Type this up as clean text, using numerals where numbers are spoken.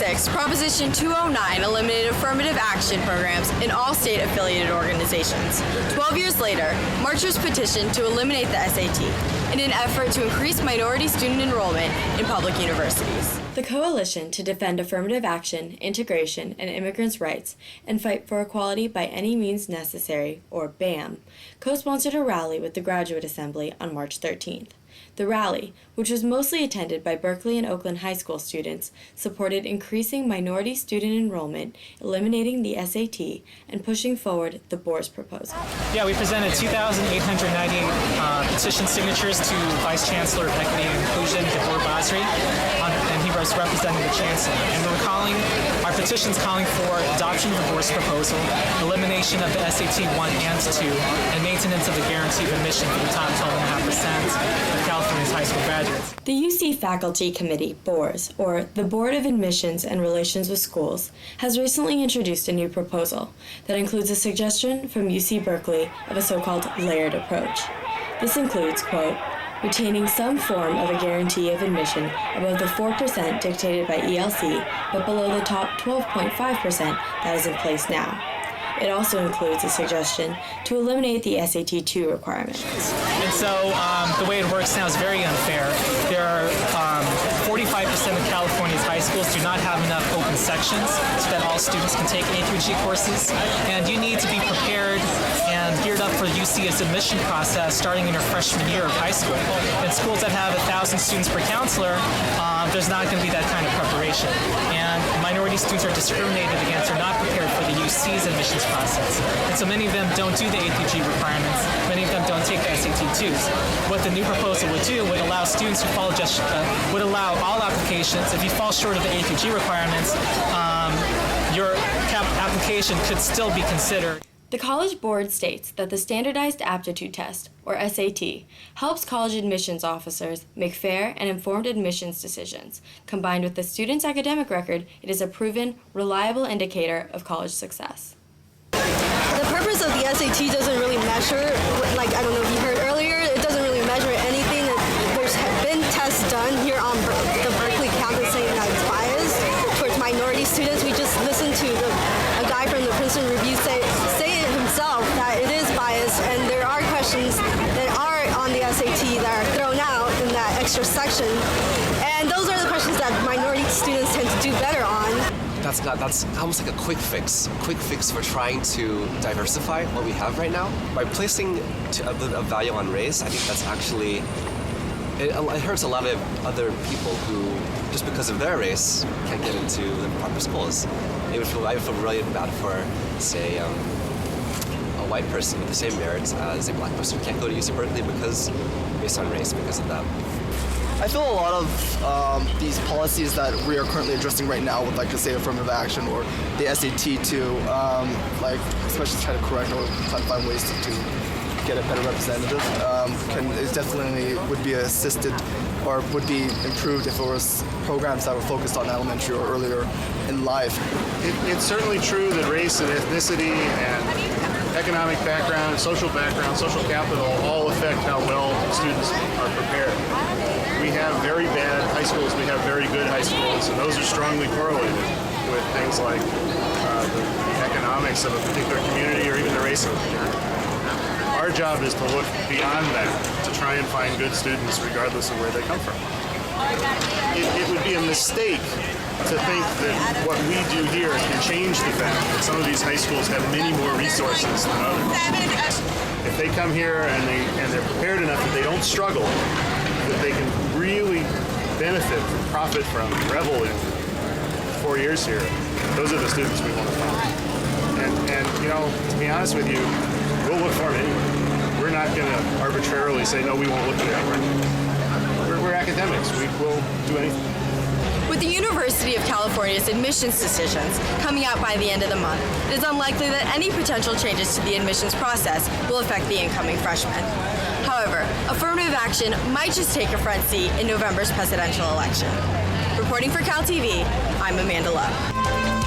2006, Proposition 209 eliminated affirmative action programs in all state-affiliated organizations. 12 years later, marchers petitioned to eliminate the SAT in an effort to increase minority student enrollment in public universities. The Coalition to Defend Affirmative Action, Integration, and Immigrants' Rights and Fight for Equality by Any Means Necessary, or BAM, co-sponsored a rally with the Graduate Assembly on March 13th. The rally, which was mostly attended by Berkeley and Oakland high school students, supported increasing minority student enrollment, eliminating the SAT, and pushing forward the Boers proposal. Yeah, we presented 2,898 petition signatures to Vice Chancellor of Equity and Inclusion, Gabor Basri, and he was representing the Chancellor. And our petitions calling for adoption of the Boers proposal, elimination of the SAT 1 and 2, and maintenance of the guarantee of admission for the top 12.5% of California's high school graduates. The UC Faculty Committee, BORS, or the Board of Admissions and Relations with Schools, has recently introduced a new proposal that includes a suggestion from UC Berkeley of a so-called layered approach. This includes, quote, retaining some form of a guarantee of admission above the 4% dictated by ELC, but below the top 12.5% that is in place now. It also includes a suggestion to eliminate the SAT 2 requirement. And so the way it works now is very unfair. There are 45% of California's high schools do not have enough open sections so that all students can take A through G courses. And you need to be prepared and geared up for UC's admission process starting in your freshman year of high school. In schools that have 1,000 students per counselor, there's not going to be that kind of preparation. And minority students are discriminated against or not prepared for the UC's admissions process. And so many of them don't do the A through G requirements. Many of them don't take the SAT 2s. What the new proposal would do would allow students who fall would allow all applications, if you fall short of the A through G requirements, your application could still be considered. The College Board states that the Standardized Aptitude Test, or SAT, helps college admissions officers make fair and informed admissions decisions. Combined with the student's academic record, it is a proven, reliable indicator of college success. The purpose of the SAT doesn't really measure, like I don't know if you heard earlier, it doesn't really measure anything. There's been tests done here on the Berkeley campus saying that it's biased towards minority students. We just listened to a guy from the Princeton Review say it himself that it is biased, and there are questions that are on the SAT that are thrown out in that extra section, and those are the questions that minority students tend to do better on. That's almost like a quick fix for trying to diversify what we have right now. By placing a bit of value on race, I think that's actually, it hurts a lot of other people who, just because of their race, can't get into the proper schools. I would feel really bad for, say, a white person with the same merits as a black person who can't go to UC Berkeley based on race because of that. I feel a lot of these policies that we are currently addressing right now with, like, the say affirmative action or the SAT too, like especially try to correct or try to find ways to get a better representative, it definitely would be assisted or would be improved if it was programs that were focused on elementary or earlier in life. It's certainly true that race and ethnicity and economic background, social capital all affect how well students are prepared. We have very bad high schools, we have very good high schools, and those are strongly correlated with things like the economics of a particular community or even the race of a community. Our job is to look beyond that, to try and find good students regardless of where they come from. It would be a mistake to think that what we do here can change the fact that some of these high schools have many more resources than others. If they come here and they're prepared enough that they don't struggle, that they can really benefit, profit from, revel in 4 years here, those are the students we want to find. And you know, to be honest with you, we'll look for them anyway. We're not going to arbitrarily say, no, we won't look at that right. We're academics. We will do anything. With the University of California's admissions decisions coming out by the end of the month, it is unlikely that any potential changes to the admissions process will affect the incoming freshmen. However, affirmative action might just take a front seat in November's presidential election. Reporting for CalTV, I'm Amanda Lowe.